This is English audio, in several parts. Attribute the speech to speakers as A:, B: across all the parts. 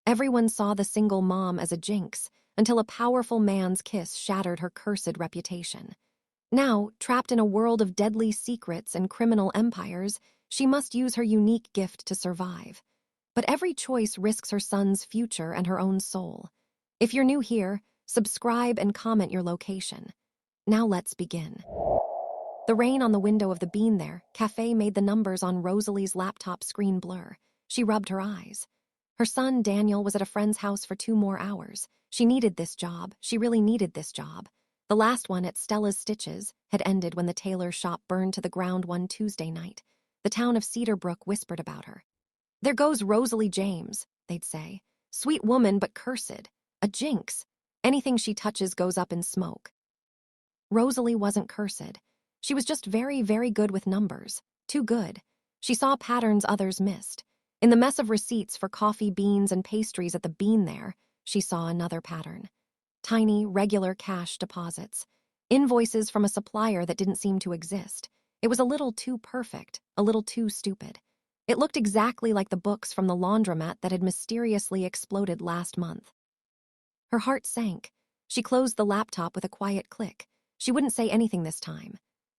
A: Everyone saw the single mom as a jinx, until a powerful man's kiss shattered her cursed reputation. Now, trapped in a world of deadly secrets and criminal empires, she must use her unique gift to survive. But every choice risks her son's future and her own soul. If you're new here, subscribe and comment your location. Now let's begin. The rain on the window of the Bean There cafe made the numbers on Rosalie's laptop screen blur. She rubbed her eyes. Her son, Daniel, was at a friend's house for 2 more hours. She needed this job. She really needed this job. The last one at Stella's Stitches had ended when the tailor shop burned to the ground one Tuesday night. The town of Cedarbrook whispered about her. "There goes Rosalie James," they'd say. "Sweet woman, but cursed. A jinx. Anything she touches goes up in smoke." Rosalie wasn't cursed. She was just very, very good with numbers. Too good. She saw patterns others missed. In the mess of receipts for coffee beans and pastries at the Bean There, she saw another pattern. Tiny, regular cash deposits. Invoices from a supplier that didn't seem to exist. It was a little too perfect, a little too stupid. It looked exactly like the books from the laundromat that had mysteriously exploded last month. Her heart sank. She closed the laptop with a quiet click. She wouldn't say anything this time.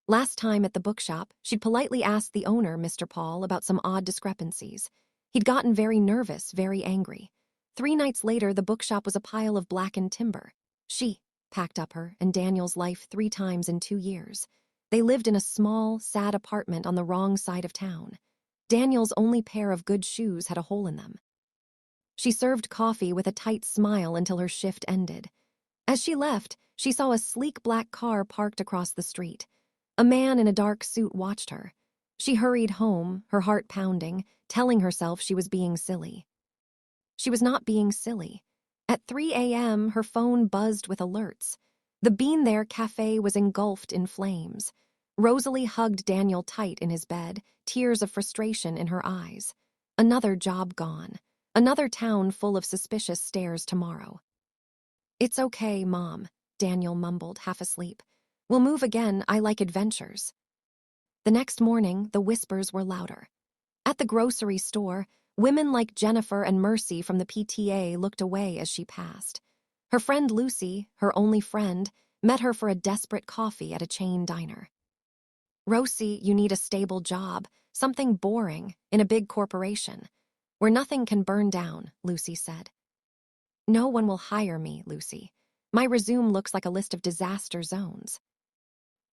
A: Last time at the bookshop, she'd politely asked the owner, Mr. Paul, about some odd discrepancies. He'd gotten very nervous, very angry. 3 nights later, the bookshop was a pile of blackened timber. She packed up her and Daniel's life 3 times in 2 years. They lived in a small, sad apartment on the wrong side of town. Daniel's only pair of good shoes had a hole in them. She served coffee with a tight smile until her shift ended. As she left, she saw a sleek black car parked across the street. A man in a dark suit watched her. She hurried home, her heart pounding, telling herself she was being silly. She was not being silly. At 3 a.m., her phone buzzed with alerts. The Bean There cafe was engulfed in flames. Rosalie hugged Daniel tight in his bed, tears of frustration in her eyes. Another job gone. Another town full of suspicious stares tomorrow. "It's okay, Mom," Daniel mumbled, half asleep. "We'll move again. I like adventures." The next morning, the whispers were louder. At the grocery store, women like Jennifer and Mercy from the PTA looked away as she passed. Her friend Lucy, her only friend, met her for a desperate coffee at a chain diner. "Rosie, you need a stable job, something boring, in a big corporation, where nothing can burn down," Lucy said. "No one will hire me, Lucy. My resume looks like a list of disaster zones."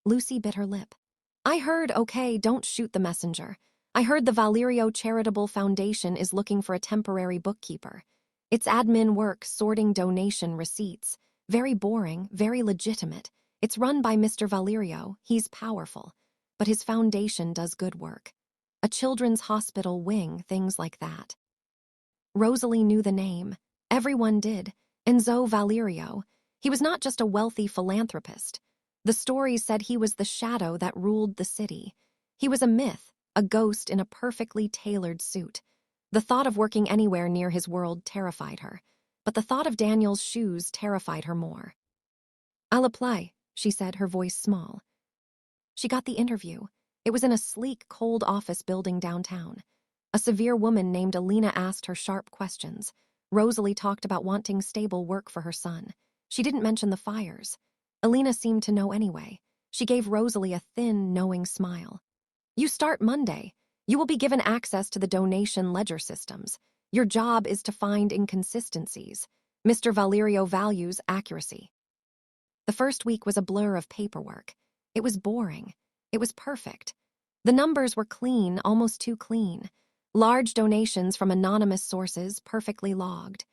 A: Lucy bit her lip. "I heard, okay, don't shoot the messenger. I heard the Valerio Charitable Foundation is looking for a temporary bookkeeper. It's admin work, sorting donation receipts. Very boring, very legitimate. It's run by Mr. Valerio. He's powerful. But his foundation does good work. A children's hospital wing, things like that." Rosalie knew the name. Everyone did. Enzo Valerio. He was not just a wealthy philanthropist. The stories said he was the shadow that ruled the city. He was a myth, a ghost in a perfectly tailored suit. The thought of working anywhere near his world terrified her, but the thought of Daniel's shoes terrified her more. "I'll apply," she said, her voice small. She got the interview. It was in a sleek, cold office building downtown. A severe woman named Alina asked her sharp questions. Rosalie talked about wanting stable work for her son. She didn't mention the fires. Alina seemed to know anyway. She gave Rosalie a thin, knowing smile. "You start Monday. You will be given access to the donation ledger systems. Your job is to find inconsistencies. Mr. Valerio values accuracy." The first week was a blur of paperwork. It was boring. It was perfect. The numbers were clean, almost too clean. Large donations from anonymous sources, perfectly logged.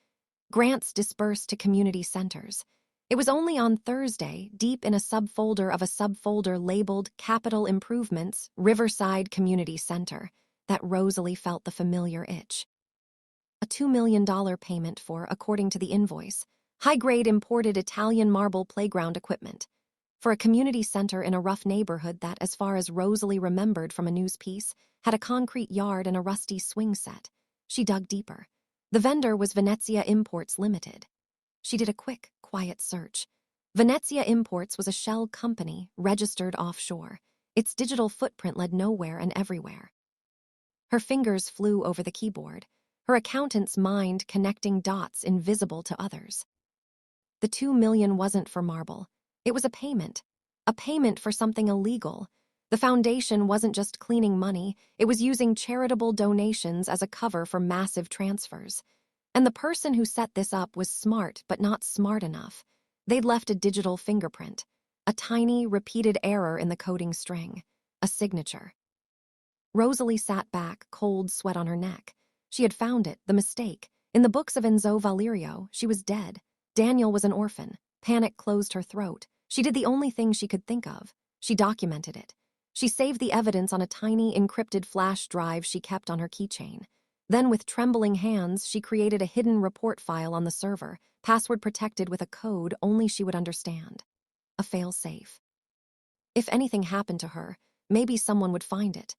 A: Grants dispersed to community centers. It was only on Thursday, deep in a subfolder of a subfolder labeled Capital Improvements, Riverside Community Center, that Rosalie felt the familiar itch. A $2 million payment for, according to the invoice, high-grade imported Italian marble playground equipment. For a community center in a rough neighborhood that, as far as Rosalie remembered from a news piece, had a concrete yard and a rusty swing set. She dug deeper. The vendor was Venezia Imports Limited. She did a quick, quiet search. Venezia Imports was a shell company, registered offshore. Its digital footprint led nowhere and everywhere. Her fingers flew over the keyboard. her accountant's mind connecting dots invisible to others. The 2 million wasn't for marble. It was a payment for something illegal. The foundation wasn't just cleaning money, it was using charitable donations as a cover for massive transfers. And the person who set this up was smart, but not smart enough. They'd left a digital fingerprint, a tiny, repeated error in the coding string, a signature. Rosalie sat back, cold sweat on her neck. She had found it, the mistake. In the books of Enzo Valerio, she was dead. Daniel was an orphan. Panic closed her throat. She did the only thing she could think of. She documented it. She saved the evidence on a tiny, encrypted flash drive she kept on her keychain. Then, with trembling hands, she created a hidden report file on the server, password-protected with a code only she would understand. A fail-safe. If anything happened to her, maybe someone would find it.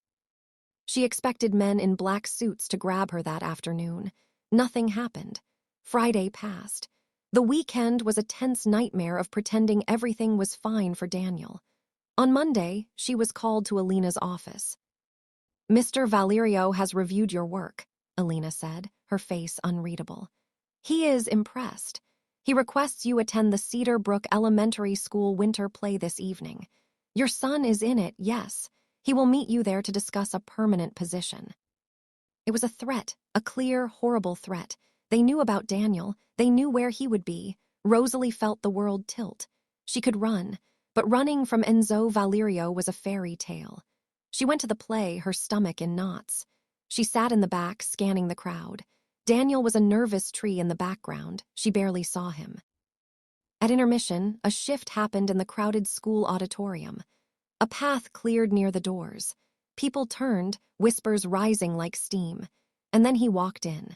A: She expected men in black suits to grab her that afternoon. Nothing happened. Friday passed. The weekend was a tense nightmare of pretending everything was fine for Daniel. On Monday, she was called to Alina's office. "Mr. Valerio has reviewed your work," Alina said, her face unreadable. "He is impressed. He requests you attend the Cedar Brook Elementary School winter play this evening. Your son is in it, yes. He will meet you there to discuss a permanent position." It was a threat, a clear, horrible threat. They knew about Daniel. They knew where he would be. Rosalie felt the world tilt. She could run, but running from Enzo Valerio was a fairy tale. She went to the play, her stomach in knots. She sat in the back, scanning the crowd. Daniel was a nervous tree in the background. She barely saw him. At intermission, a shift happened in the crowded school auditorium. A path cleared near the doors. People turned, whispers rising like steam. And then he walked in.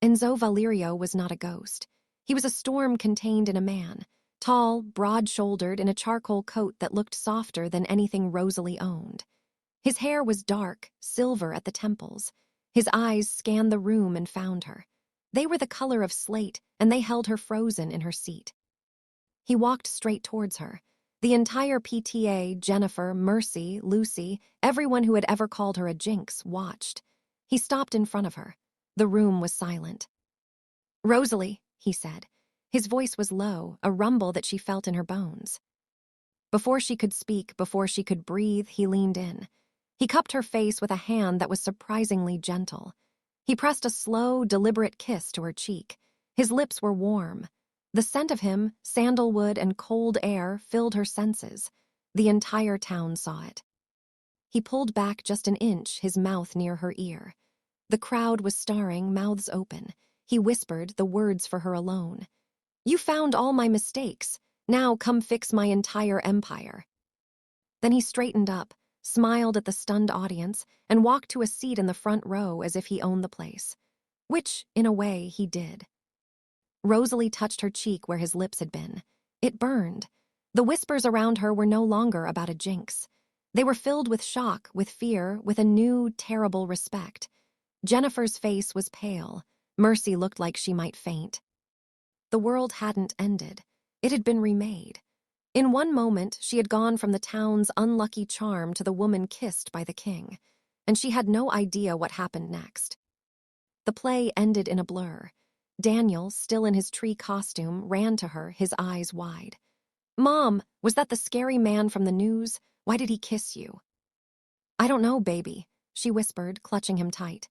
A: Enzo Valerio was not a ghost. He was a storm contained in a man, tall, broad-shouldered, in a charcoal coat that looked softer than anything Rosalie owned. His hair was dark, silver at the temples. His eyes scanned the room and found her. They were the color of slate, and they held her frozen in her seat. He walked straight towards her. The entire PTA, Jennifer, Mercy, Lucy, everyone who had ever called her a Jinx, watched. He stopped in front of her. The room was silent. "Rosalie," he said. His voice was low, a rumble that she felt in her bones. Before she could speak, before she could breathe, he leaned in. He cupped her face with a hand that was surprisingly gentle. He pressed a slow, deliberate kiss to her cheek. His lips were warm. The scent of him, sandalwood and cold air, filled her senses. The entire town saw it. He pulled back just an inch, his mouth near her ear. The crowd was staring, mouths open. He whispered, the words for her alone. "You found all my mistakes. Now come fix my entire empire." Then he straightened up, smiled at the stunned audience, and walked to a seat in the front row as if he owned the place. Which, in a way, he did. Rosalie touched her cheek where his lips had been. It burned. The whispers around her were no longer about a Jinx. They were filled with shock, with fear, with a new, terrible respect. Jennifer's face was pale. Mercy looked like she might faint. The world hadn't ended. It had been remade. In one moment, she had gone from the town's unlucky charm to the woman kissed by the king, and she had no idea what happened next. The play ended in a blur. Daniel, still in his tree costume, ran to her, his eyes wide. "Mom, was that the scary man from the news? Why did he kiss you?" "I don't know, baby," she whispered, clutching him tight.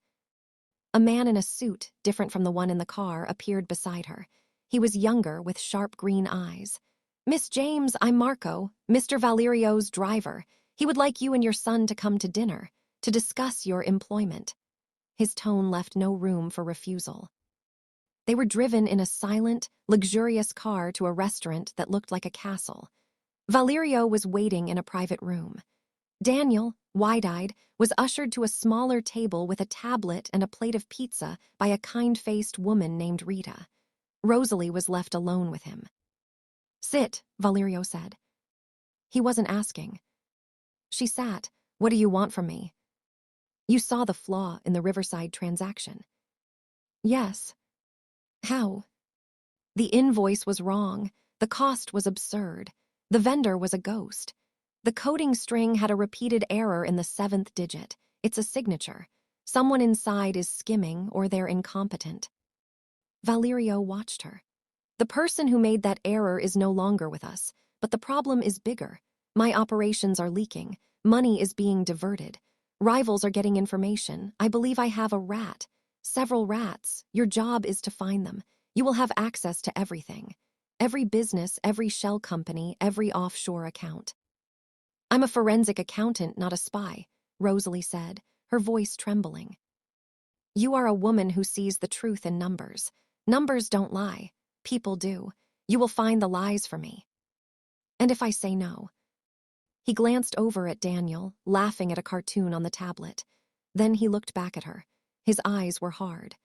A: A man in a suit, different from the one in the car, appeared beside her. He was younger, with sharp green eyes. "Miss James, I'm Marco, Mr. Valerio's driver. He would like you and your son to come to dinner, to discuss your employment." His tone left no room for refusal. They were driven in a silent, luxurious car to a restaurant that looked like a castle. Valerio was waiting in a private room. Daniel, wide-eyed, was ushered to a smaller table with a tablet and a plate of pizza by a kind-faced woman named Rita. Rosalie was left alone with him. "Sit," Valerio said. He wasn't asking. She sat. "What do you want from me?" "You saw the flaw in the Riverside transaction." "Yes." "How?" "The invoice was wrong. The cost was absurd. The vendor was a ghost. The coding string had a repeated error in the 7th digit. It's a signature. Someone inside is skimming or they're incompetent. Valerio watched her. The person who made that error is no longer with us, but the problem is bigger. My operations are leaking. Money is being diverted. Rivals are getting information. I believe I have a rat. Several rats. Your job is to find them. You will have access to everything. Every business, every shell company, every offshore account. I'm a forensic accountant, not a spy, Rosalie said, her voice trembling. You are a woman who sees the truth in numbers. Numbers don't lie. People do. You will find the lies for me. And if I say no? He glanced over at Daniel, laughing at a cartoon on the tablet. Then he looked back at her. His eyes were hard.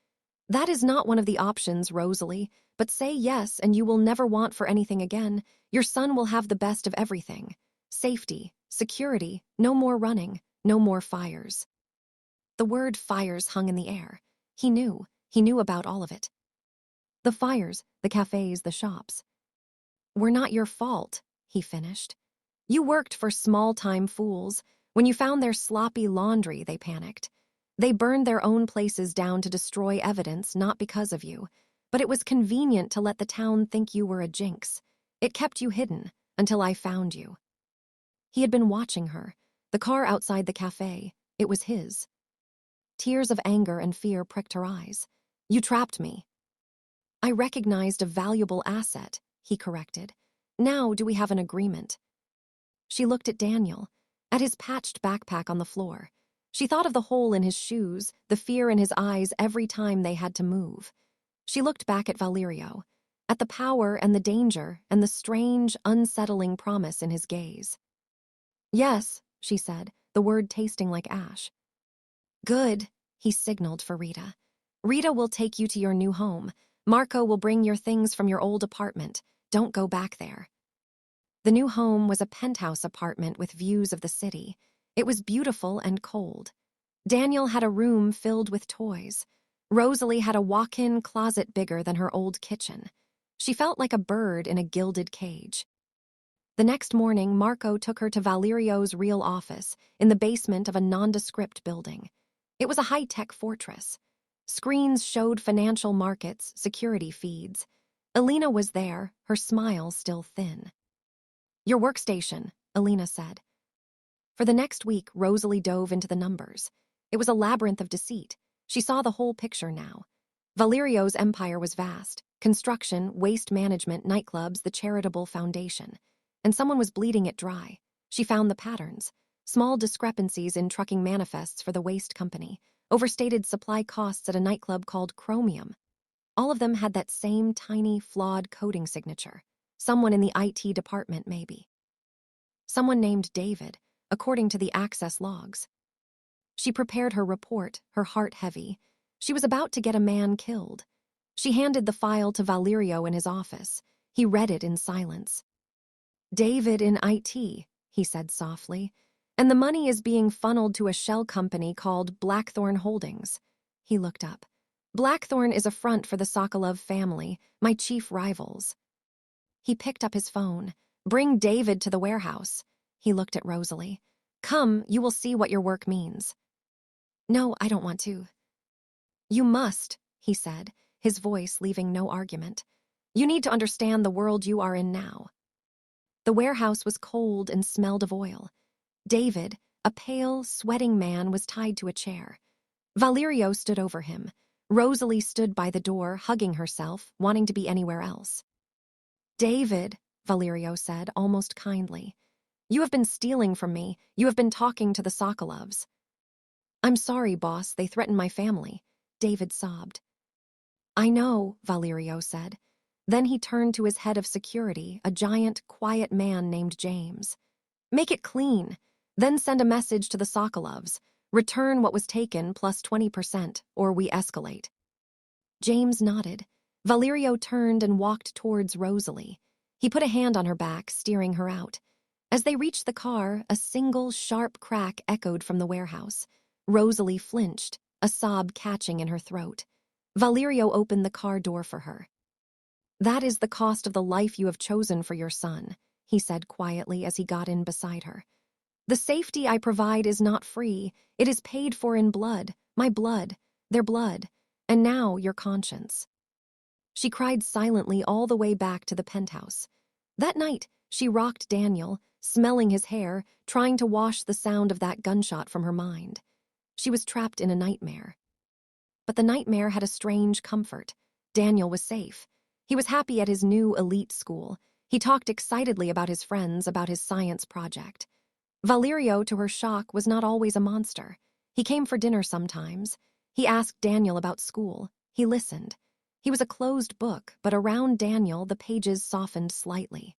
A: That is not one of the options, Rosalie, but say yes and you will never want for anything again. Your son will have the best of everything. Safety, security, no more running, no more fires. The word fires hung in the air. He knew about all of it. The fires, the cafes, the shops. Were not your fault, he finished. You worked for small-time fools. When you found their sloppy laundry, they panicked. They burned their own places down to destroy evidence, not because of you. But it was convenient to let the town think you were a jinx. It kept you hidden, until I found you. He had been watching her. The car outside the cafe, it was his. Tears of anger and fear pricked her eyes. You trapped me. I recognized a valuable asset, he corrected. Now do we have an agreement? She looked at Daniel, at his patched backpack on the floor. She thought of the hole in his shoes, the fear in his eyes every time they had to move. She looked back at Valerio, at the power and the danger and the strange, unsettling promise in his gaze. Yes, she said, the word tasting like ash. Good, he signaled for Rita. Rita will take you to your new home. Marco will bring your things from your old apartment. Don't go back there. The new home was a penthouse apartment with views of the city. It was beautiful and cold. Daniel had a room filled with toys. Rosalie had a walk-in closet bigger than her old kitchen. She felt like a bird in a gilded cage. The next morning, Marco took her to Valerio's real office in the basement of a nondescript building. It was a high-tech fortress. Screens showed financial markets, security feeds. Alina was there, her smile still thin. Your workstation, Alina said. For the next week, Rosalie dove into the numbers. It was a labyrinth of deceit. She saw the whole picture now. Valerio's empire was vast. Construction, waste management, nightclubs, the charitable foundation. And someone was bleeding it dry. She found the patterns. Small discrepancies in trucking manifests for the waste company. Overstated supply costs at a nightclub called Chromium. All of them had that same tiny, flawed coding signature. Someone in the IT department, maybe. Someone named David, according to the access logs. She prepared her report, her heart heavy. She was about to get a man killed. She handed the file to Valerio in his office. He read it in silence. David in IT, he said softly, and the money is being funneled to a shell company called Blackthorn Holdings. He looked up. Blackthorn is a front for the Sokolov family, my chief rivals. He picked up his phone. Bring David to the warehouse. He looked at Rosalie. Come, you will see what your work means. No, I don't want to. You must, he said, his voice leaving no argument. You need to understand the world you are in now. The warehouse was cold and smelled of oil. David, a pale, sweating man, was tied to a chair. Valerio stood over him. Rosalie stood by the door, hugging herself, wanting to be anywhere else. David, Valerio said, almost kindly. You have been stealing from me. You have been talking to the Sokolovs. I'm sorry, boss. They threatened my family. David sobbed. I know, Valerio said. Then he turned to his head of security, a giant, quiet man named James. Make it clean. Then send a message to the Sokolovs. Return what was taken plus 20%, or we escalate. James nodded. Valerio turned and walked towards Rosalie. He put a hand on her back, steering her out. As they reached the car, a single, sharp crack echoed from the warehouse. Rosalie flinched, a sob catching in her throat. Valerio opened the car door for her. That is the cost of the life you have chosen for your son, he said quietly as he got in beside her. The safety I provide is not free. It is paid for in blood, My blood, their blood, and now your conscience. She cried silently all the way back to the penthouse. That night, she rocked Daniel, smelling his hair, trying to wash the sound of that gunshot from her mind. She was trapped in a nightmare. But the nightmare had a strange comfort. Daniel was safe. He was happy at his new elite school. He talked excitedly about his friends, about his science project. Valerio, to her shock, was not always a monster. He came for dinner sometimes. He asked Daniel about school. He listened. He was a closed book, but around Daniel the pages softened slightly.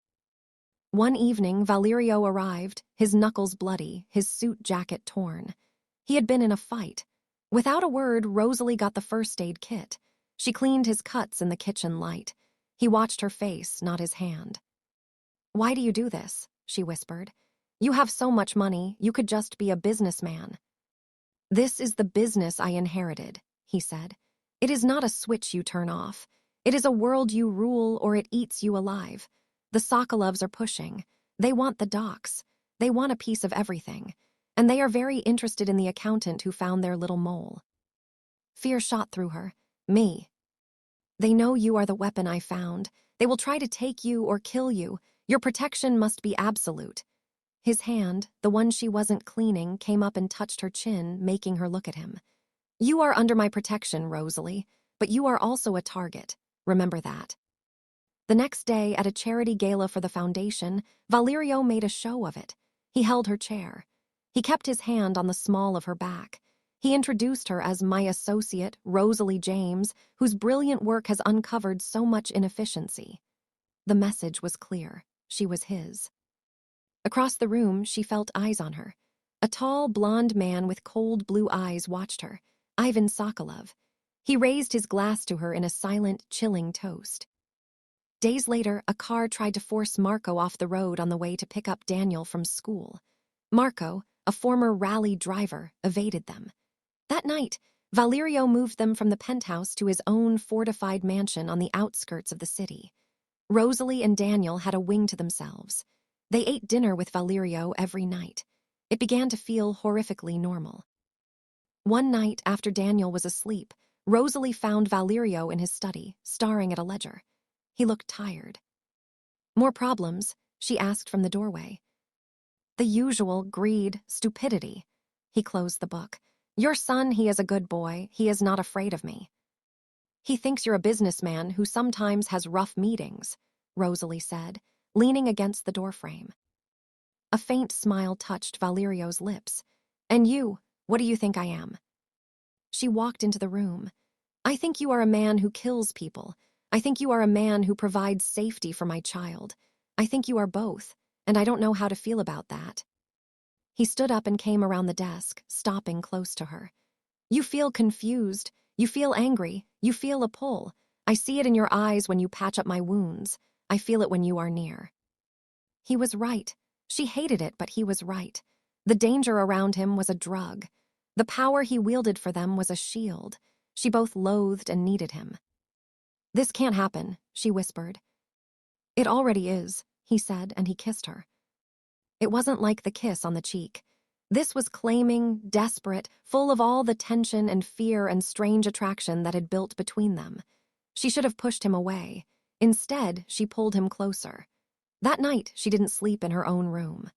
A: One evening, Valerio arrived, his knuckles bloody, his suit jacket torn. He had been in a fight. Without a word, Rosalie got the first aid kit. She cleaned his cuts in the kitchen light. He watched her face, not his hand. "Why do you do this?" she whispered. "You have so much money, you could just be a businessman." "This is the business I inherited," he said. "It is not a switch you turn off. It is a world you rule or it eats you alive. The Sokolovs are pushing. They want the docks. They want a piece of everything. And they are very interested in the accountant who found their little mole." Fear shot through her. "Me. They know you are the weapon I found. They will try to take you or kill you. Your protection must be absolute." His hand, the one she wasn't cleaning, came up and touched her chin, making her look at him. "You are under my protection, Rosalie, but you are also a target. Remember that." The next day, at a charity gala for the foundation, Valerio made a show of it. He held her chair. He kept his hand on the small of her back. He introduced her as my associate, Rosalie James, whose brilliant work has uncovered so much inefficiency. The message was clear. She was his. Across the room, she felt eyes on her. A tall, blonde man with cold blue eyes watched her, Ivan Sokolov. He raised his glass to her in a silent, chilling toast. Days later, a car tried to force Marco off the road on the way to pick up Daniel from school. Marco, a former rally driver, evaded them. That night, Valerio moved them from the penthouse to his own fortified mansion on the outskirts of the city. Rosalie and Daniel had a wing to themselves. They ate dinner with Valerio every night. It began to feel horrifically normal. One night, after Daniel was asleep, Rosalie found Valerio in his study, staring at a ledger. He looked tired. "More problems?" she asked from the doorway. "The usual greed, stupidity." He closed the book. "Your son, he is a good boy. He is not afraid of me." "He thinks you're a businessman who sometimes has rough meetings," Rosalie said, leaning against the doorframe. A faint smile touched Valerio's lips. "And you, what do you think I am?" She walked into the room. "I think you are a man who kills people. I think you are a man who provides safety for my child. I think you are both, and I don't know how to feel about that." He stood up and came around the desk, stopping close to her. "You feel confused. You feel angry. You feel a pull. I see it in your eyes when you patch up my wounds. I feel it when you are near." He was right. She hated it, but he was right. The danger around him was a drug. The power he wielded for them was a shield. She both loathed and needed him. "This can't happen," she whispered. "It already is," he said, and he kissed her. It wasn't like the kiss on the cheek. This was claiming, desperate, full of all the tension and fear and strange attraction that had built between them. She should have pushed him away. Instead, she pulled him closer. That night, she didn't sleep in her own room.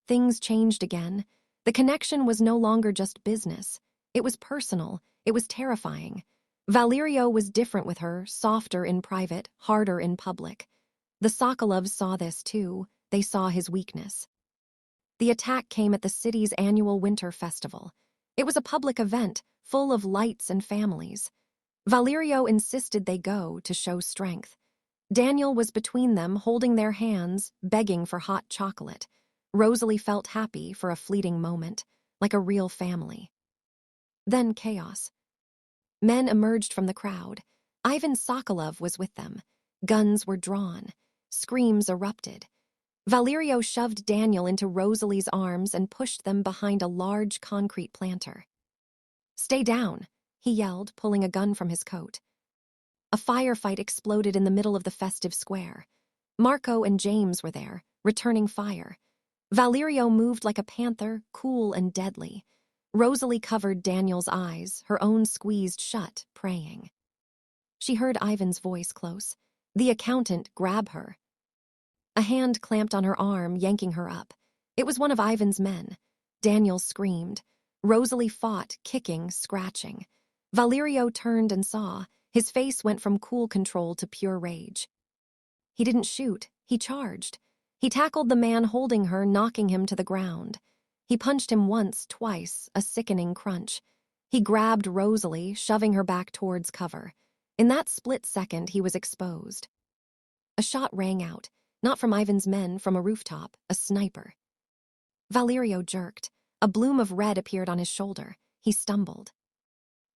A: Things changed again. The connection was no longer just business. It was personal. It was terrifying. Valerio was different with her, softer in private, harder in public. The Sokolovs saw this too. They saw his weakness. The attack came at the city's annual winter festival. It was a public event, full of lights and families. Valerio insisted they go to show strength. Daniel was between them, holding their hands, begging for hot chocolate. Rosalie felt happy for a fleeting moment, like a real family. Then chaos. Men emerged from the crowd. Ivan Sokolov was with them. Guns were drawn. Screams erupted. Valerio shoved Daniel into Rosalie's arms and pushed them behind a large concrete planter. "Stay down," he yelled, pulling a gun from his coat. A firefight exploded in the middle of the festive square. Marco and James were there, returning fire. Valerio moved like a panther, cool and deadly. Rosalie covered Daniel's eyes, her own squeezed shut, praying. She heard Ivan's voice close. The accountant grab her. A hand clamped on her arm, yanking her up. It was one of Ivan's men. Daniel screamed. Rosalie fought, kicking, scratching. Valerio turned and saw. His face went from cool control to pure rage. He didn't shoot. He charged. He tackled the man holding her, knocking him to the ground. He punched him once, twice, a sickening crunch. He grabbed Rosalie, shoving her back towards cover. In that split second, he was exposed. A shot rang out, not from Ivan's men, from a rooftop, a sniper. Valerio jerked. A bloom of red appeared on his shoulder. He stumbled.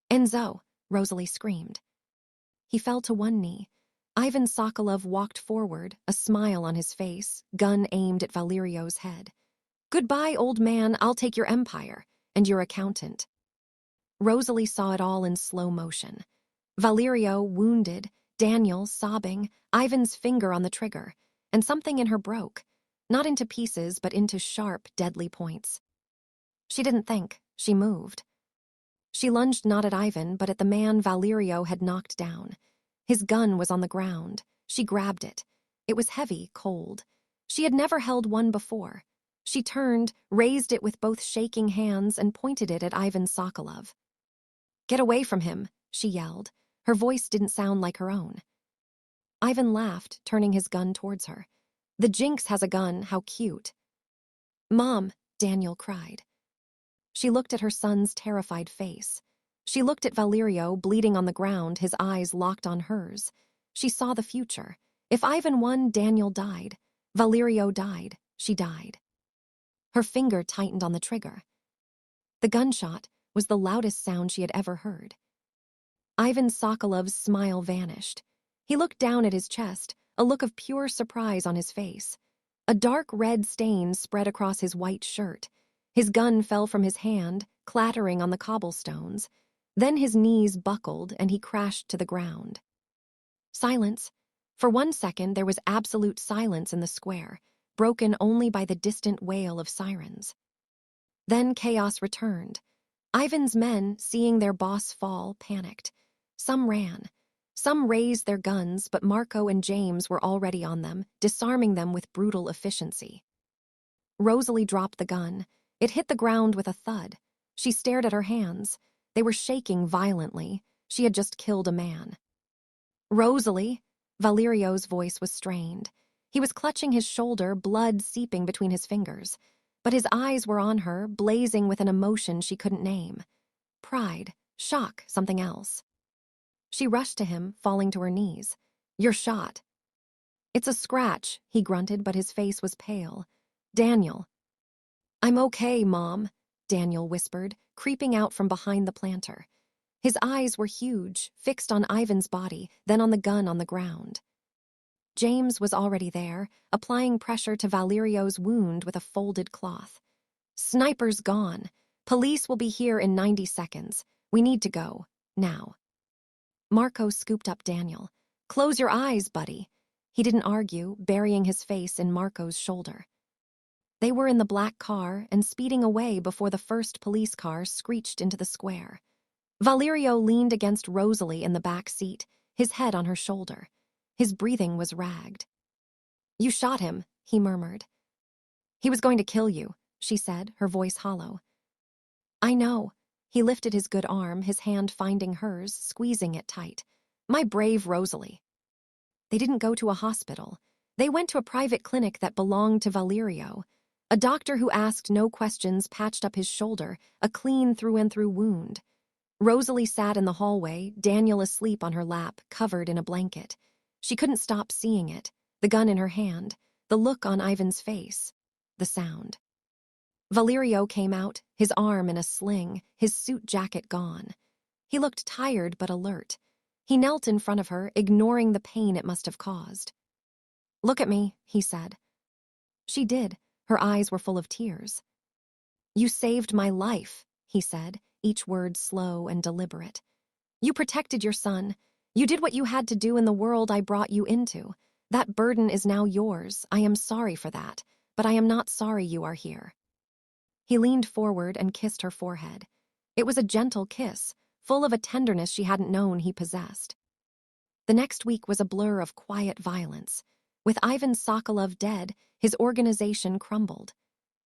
A: "Enzo!" Rosalie screamed. He fell to one knee. Ivan Sokolov walked forward, a smile on his face, gun aimed at Valerio's head. "Goodbye, old man, I'll take your empire, and your accountant." Rosalie saw it all in slow motion. Valerio, wounded, Daniel, sobbing, Ivan's finger on the trigger, and something in her broke, not into pieces, but into sharp, deadly points. She didn't think, she moved. She lunged not at Ivan, but at the man Valerio had knocked down. His gun was on the ground. She grabbed it. It was heavy, cold. She had never held one before. She turned, raised it with both shaking hands, and pointed it at Ivan Sokolov. "Get away from him," she yelled. Her voice didn't sound like her own. Ivan laughed, turning his gun towards her. "The Jinx has a gun, how cute." "Mom," Daniel cried. She looked at her son's terrified face. She looked at Valerio, bleeding on the ground, his eyes locked on hers. She saw the future. If Ivan won, Daniel died. Valerio died. She died. Her finger tightened on the trigger. The gunshot was the loudest sound she had ever heard. Ivan Sokolov's smile vanished. He looked down at his chest, a look of pure surprise on his face. A dark red stain spread across his white shirt. His gun fell from his hand, clattering on the cobblestones. Then his knees buckled and he crashed to the ground. Silence. For 1 second, there was absolute silence in the square, broken only by the distant wail of sirens. Then chaos returned. Ivan's men, seeing their boss fall, panicked. Some ran. Some raised their guns, but Marco and James were already on them, disarming them with brutal efficiency. Rosalie dropped the gun. It hit the ground with a thud. She stared at her hands. They were shaking violently. She had just killed a man. "Rosalie!" Valerio's voice was strained. He was clutching his shoulder, blood seeping between his fingers. But his eyes were on her, blazing with an emotion she couldn't name. Pride, shock, something else. She rushed to him, falling to her knees. "You're shot." "It's a scratch," he grunted, but his face was pale. "Daniel." "I'm okay, Mom," Daniel whispered, creeping out from behind the planter. His eyes were huge, fixed on Ivan's body, then on the gun on the ground. James was already there, applying pressure to Valerio's wound with a folded cloth. "Sniper's gone. Police will be here in 90 seconds. We need to go. Now." Marco scooped up Daniel. "Close your eyes, buddy." He didn't argue, burying his face in Marco's shoulder. They were in the black car and speeding away before the first police car screeched into the square. Valerio leaned against Rosalie in the back seat, his head on her shoulder. His breathing was ragged. "You shot him," he murmured. "He was going to kill you," she said, her voice hollow. "I know." He lifted his good arm, his hand finding hers, squeezing it tight. "My brave Rosalie." They didn't go to a hospital. They went to a private clinic that belonged to Valerio. A doctor who asked no questions patched up his shoulder, a clean through-and-through wound. Rosalie sat in the hallway, Daniel asleep on her lap, covered in a blanket. She couldn't stop seeing it, the gun in her hand, the look on Ivan's face, the sound. Valerio came out, his arm in a sling, his suit jacket gone. He looked tired but alert. He knelt in front of her, ignoring the pain it must have caused. "Look at me," he said. She did. Her eyes were full of tears. "You saved my life," he said, each word slow and deliberate. "You protected your son. You did what you had to do in the world I brought you into. That burden is now yours. I am sorry for that, but I am not sorry you are here." He leaned forward and kissed her forehead. It was a gentle kiss, full of a tenderness she hadn't known he possessed. The next week was a blur of quiet violence. With Ivan Sokolov dead, his organization crumbled.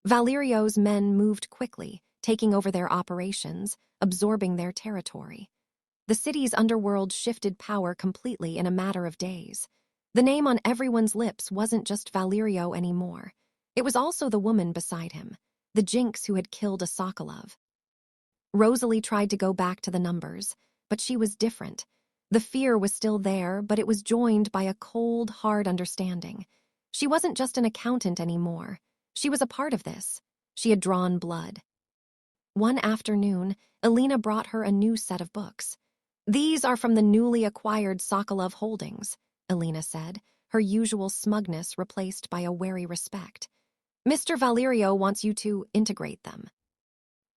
A: Valerio's men moved quickly, taking over their operations, absorbing their territory. The city's underworld shifted power completely in a matter of days. The name on everyone's lips wasn't just Valerio anymore. It was also the woman beside him, the Jinx who had killed a Sokolov. Rosalie tried to go back to the numbers, but she was different. The fear was still there, but it was joined by a cold, hard understanding. She wasn't just an accountant anymore. She was a part of this. She had drawn blood. One afternoon, Elena brought her a new set of books. "These are from the newly acquired Sokolov holdings," Elena said, her usual smugness replaced by a wary respect. "Mr. Valerio wants you to integrate them."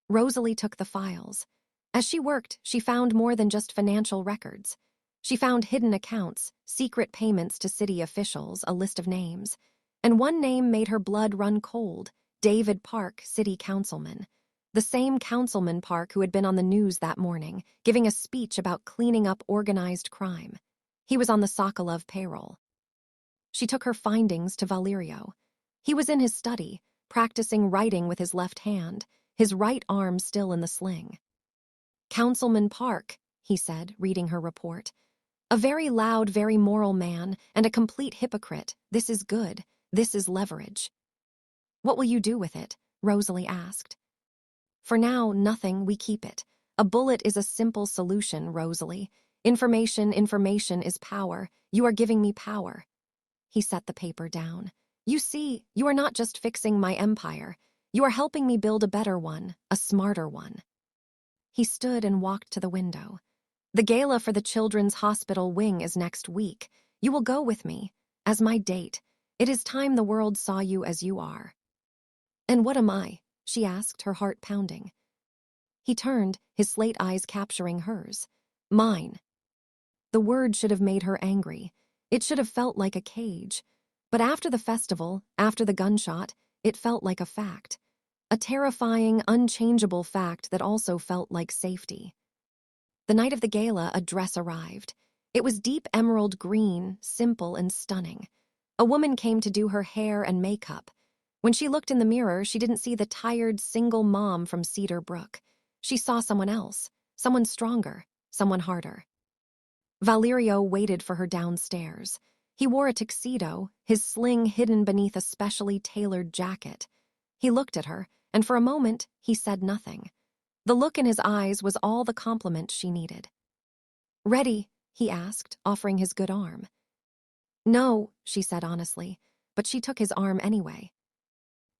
A: Rosalie took the files. As she worked, she found more than just financial records. She found hidden accounts, secret payments to city officials, a list of names. And one name made her blood run cold: David Park, city councilman. The same councilman Park who had been on the news that morning, giving a speech about cleaning up organized crime. He was on the Sokolov payroll. She took her findings to Valerio. He was in his study, practicing writing with his left hand, his right arm still in the sling. "Councilman Park," he said, reading her report. "A very loud, very moral man, and a complete hypocrite. This is good. This is leverage." "What will you do with it?" Rosalie asked. "For now, nothing. We keep it. A bullet is a simple solution, Rosalie. Information is power. You are giving me power." He set the paper down. "You see, you are not just fixing my empire. You are helping me build a better one, a smarter one." He stood and walked to the window. "The gala for the Children's Hospital wing is next week. You will go with me, as my date. It is time the world saw you as you are." "And what am I?" she asked, her heart pounding. He turned, his slate eyes capturing hers. "Mine." The word should have made her angry. It should have felt like a cage. But after the festival, after the gunshot, it felt like a fact. A terrifying, unchangeable fact that also felt like safety. The night of the gala, a dress arrived. It was deep emerald green, simple and stunning. A woman came to do her hair and makeup. When she looked in the mirror, she didn't see the tired, single mom from Cedar Brook. She saw someone else, someone stronger, someone harder. Valerio waited for her downstairs. He wore a tuxedo, his sling hidden beneath a specially tailored jacket. He looked at her, and for a moment, he said nothing. The look in his eyes was all the compliment she needed. "Ready?" he asked, offering his good arm. "No," she said honestly, but she took his arm anyway.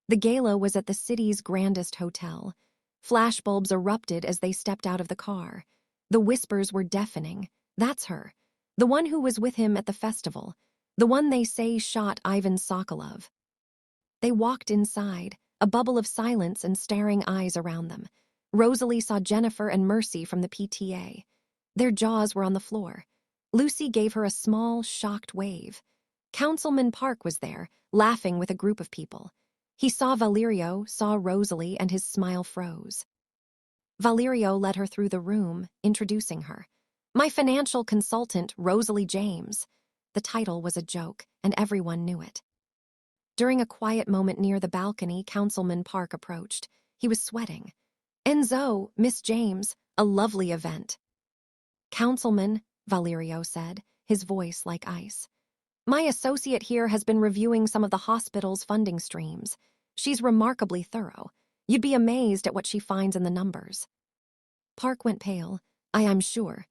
A: The gala was at the city's grandest hotel. Flashbulbs erupted as they stepped out of the car. The whispers were deafening. That's her. The one who was with him at the festival. The one they say shot Ivan Sokolov. They walked inside, a bubble of silence and staring eyes around them. Rosalie saw Jennifer and Mercy from the PTA. Their jaws were on the floor. Lucy gave her a small, shocked wave. Councilman Park was there, laughing with a group of people. He saw Valerio, saw Rosalie, and his smile froze. Valerio led her through the room, introducing her. "My financial consultant, Rosalie James." The title was a joke, and everyone knew it. During a quiet moment near the balcony, Councilman Park approached. He was sweating. "Enzo, Miss James, a lovely event." "Councilman," Valerio said, his voice like ice. "My associate here has been reviewing some of the hospital's funding streams. She's remarkably thorough. You'd be amazed at what she finds in the numbers." Park went pale. I'm sure."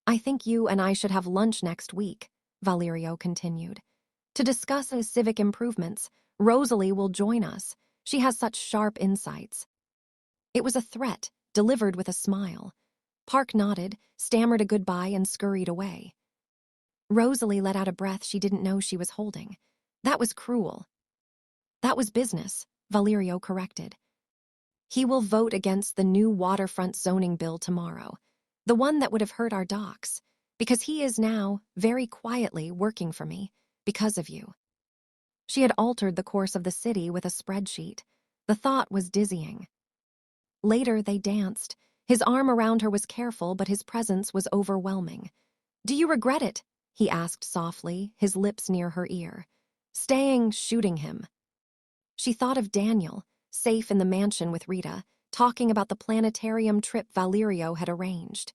A: "I think you and I should have lunch next week," Valerio continued. "To discuss civic improvements. Rosalie will join us. She has such sharp insights." It was a threat, delivered with a smile. Park nodded, stammered a goodbye, and scurried away. Rosalie let out a breath she didn't know she was holding. That was cruel. "That was business," Valerio corrected. "He will vote against the new waterfront zoning bill tomorrow, the one that would have hurt our docks, because he is now, very quietly, working for me, because of you." She had altered the course of the city with a spreadsheet. The thought was dizzying. Later, they danced. His arm around her was careful, but his presence was overwhelming. "Do you regret it?" he asked softly, his lips near her ear. "Staying, shooting him." She thought of Daniel, safe in the mansion with Rita, talking about the planetarium trip Valerio had arranged.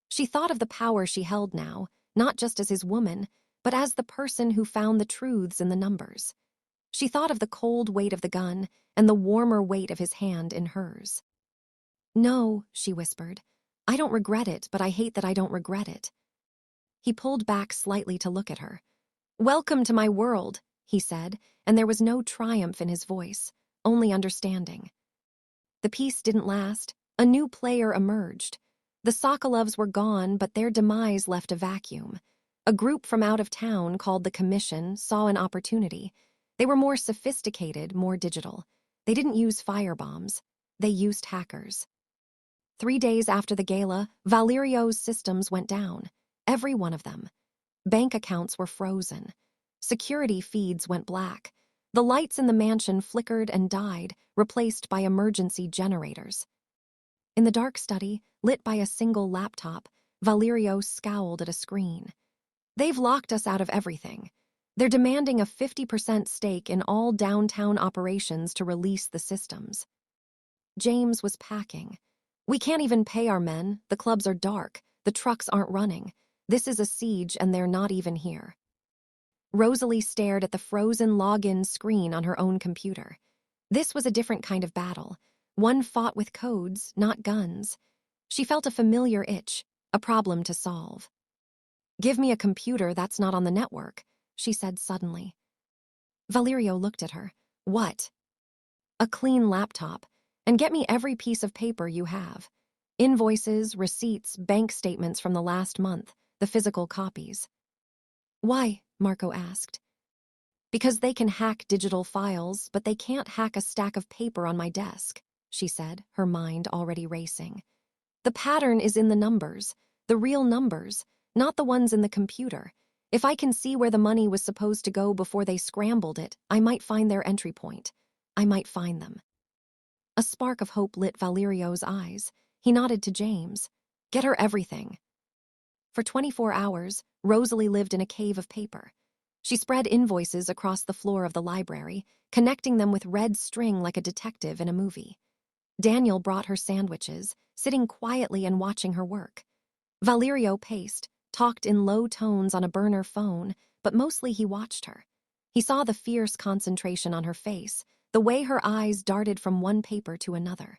A: She thought of the power she held now, not just as his woman, but as the person who found the truths in the numbers. She thought of the cold weight of the gun and the warmer weight of his hand in hers. "No," she whispered. "I don't regret it, but I hate that I don't regret it." He pulled back slightly to look at her. "Welcome to my world," he said, and there was no triumph in his voice, only understanding. The peace didn't last. A new player emerged. The Sokolovs were gone, but their demise left a vacuum. A group from out of town called the Commission saw an opportunity. They were more sophisticated, more digital. They didn't use firebombs. They used hackers. 3 days after the gala, Valerio's systems went down. Every one of them. Bank accounts were frozen. Security feeds went black. The lights in the mansion flickered and died, replaced by emergency generators. In the dark study, lit by a single laptop, Valerio scowled at a screen. "They've locked us out of everything. They're demanding a 50% stake in all downtown operations to release the systems." James was packing. "We can't even pay our men. The clubs are dark. The trucks aren't running. This is a siege and they're not even here." Rosalie stared at the frozen login screen on her own computer. This was a different kind of battle. One fought with codes, not guns. She felt a familiar itch, a problem to solve. "Give me a computer that's not on the network," she said suddenly. Valerio looked at her. "What?" "A clean laptop. And get me every piece of paper you have. Invoices, receipts, bank statements from the last month, the physical copies." "Why?" Marco asked. "Because they can hack digital files, but they can't hack a stack of paper on my desk," she said, her mind already racing. "The pattern is in the numbers, the real numbers, not the ones in the computer. If I can see where the money was supposed to go before they scrambled it, I might find their entry point. I might find them." A spark of hope lit Valerio's eyes. He nodded to James. "Get her everything." For 24 hours, Rosalie lived in a cave of paper. She spread invoices across the floor of the library, connecting them with red string like a detective in a movie. Daniel brought her sandwiches, sitting quietly and watching her work. Valerio paced, talked in low tones on a burner phone, but mostly he watched her. He saw the fierce concentration on her face, the way her eyes darted from one paper to another.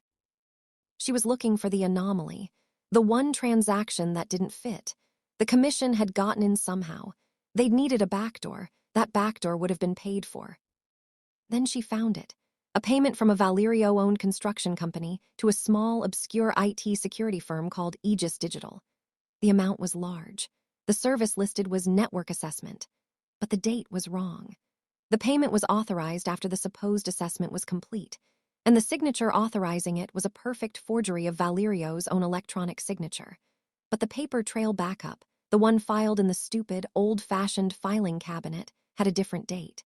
A: She was looking for the anomaly, the one transaction that didn't fit. The commission had gotten in somehow. They'd needed a backdoor. That backdoor would have been paid for. Then she found it. A payment from a Valerio-owned construction company to a small, obscure IT security firm called Aegis Digital. The amount was large. The service listed was network assessment. But the date was wrong. The payment was authorized after the supposed assessment was complete, and the signature authorizing it was a perfect forgery of Valerio's own electronic signature. But the paper trail backup, the one filed in the stupid, old-fashioned filing cabinet, had a different date.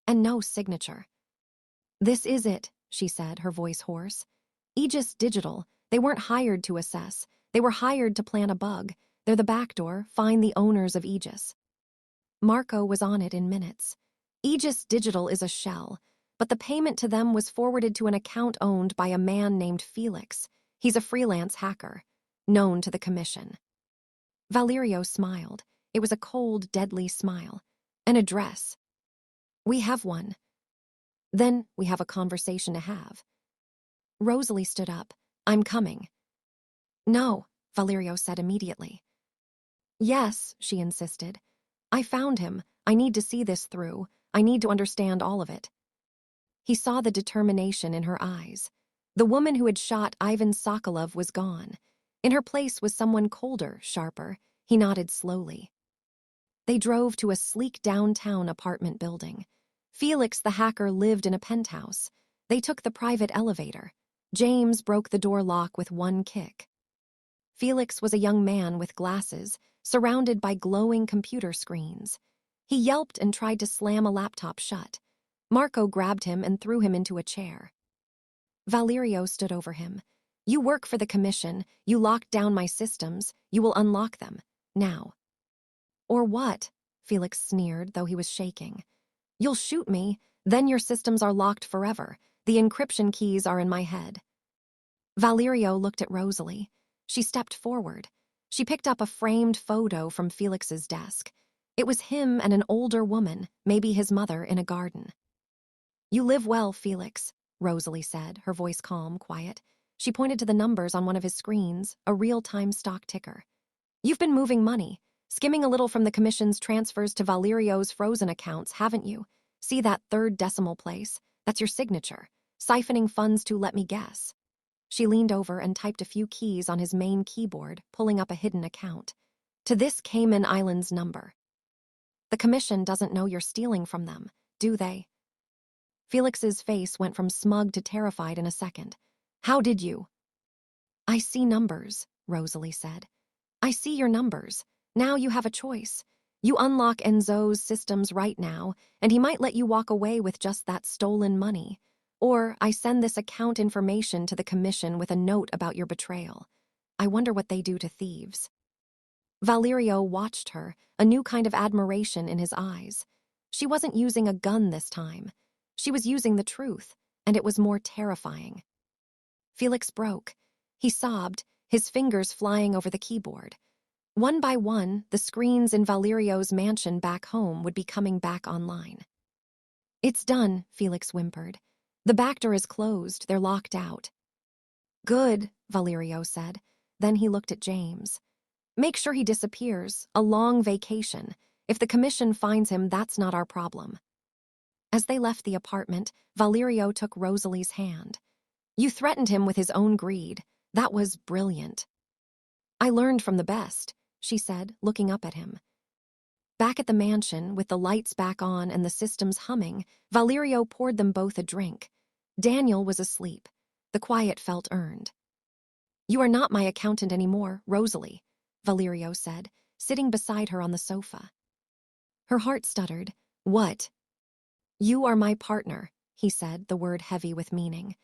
A: And no signature. "This is it," she said, her voice hoarse. "Aegis Digital, they weren't hired to assess. They were hired to plant a bug. They're the backdoor, find the owners of Aegis." Marco was on it in minutes. Aegis Digital is a shell, but the payment to them was forwarded to an account owned by a man named Felix. He's a freelance hacker, known to the commission. Valerio smiled. It was a cold, deadly smile. "An address." "We have one." "Then we have a conversation to have." Rosalie stood up. "I'm coming." "No," Valerio said immediately. "Yes," she insisted. "I found him. I need to see this through. I need to understand all of it." He saw the determination in her eyes. The woman who had shot Ivan Sokolov was gone. In her place was someone colder, sharper. He nodded slowly. They drove to a sleek downtown apartment building. Felix the hacker lived in a penthouse. They took the private elevator. James broke the door lock with one kick. Felix was a young man with glasses, surrounded by glowing computer screens. He yelped and tried to slam a laptop shut. Marco grabbed him and threw him into a chair. Valerio stood over him. You work for the commission, you locked down my systems, you will unlock them. Now. Or what? Felix sneered, though he was shaking. You'll shoot me, then your systems are locked forever. The encryption keys are in my head. Valerio looked at Rosalie. She stepped forward. She picked up a framed photo from Felix's desk. It was him and an older woman, maybe his mother, in a garden. You live well, Felix, Rosalie said, her voice calm, quiet. She pointed to the numbers on one of his screens, a real-time stock ticker. You've been moving money, skimming a little from the commission's transfers to Valerio's frozen accounts, haven't you? See that third decimal place? That's your signature. Siphoning funds to, let me guess. She leaned over and typed a few keys on his main keyboard, pulling up a hidden account. To this Cayman Islands number. The commission doesn't know you're stealing from them, do they? Felix's face went from smug to terrified in a second. How did you? I see numbers, Rosalie said. I see your numbers. Now you have a choice. You unlock Enzo's systems right now, and he might let you walk away with just that stolen money. Or I send this account information to the commission with a note about your betrayal. I wonder what they do to thieves. Valerio watched her, a new kind of admiration in his eyes. She wasn't using a gun this time. She was using the truth, and it was more terrifying. Felix broke. He sobbed, his fingers flying over the keyboard. One by one, the screens in Valerio's mansion back home would be coming back online. It's done, Felix whimpered. The back door is closed, they're locked out. Good, Valerio said. Then he looked at James. Make sure he disappears, a long vacation. If the commission finds him, that's not our problem. As they left the apartment, Valerio took Rosalie's hand. You threatened him with his own greed. That was brilliant. I learned from the best, she said, looking up at him. Back at the mansion, with the lights back on and the systems humming, Valerio poured them both a drink. Daniel was asleep. The quiet felt earned. You are not my accountant anymore, Rosalie, Valerio said, sitting beside her on the sofa. Her heart stuttered. What? You are my partner, he said, the word heavy with meaning.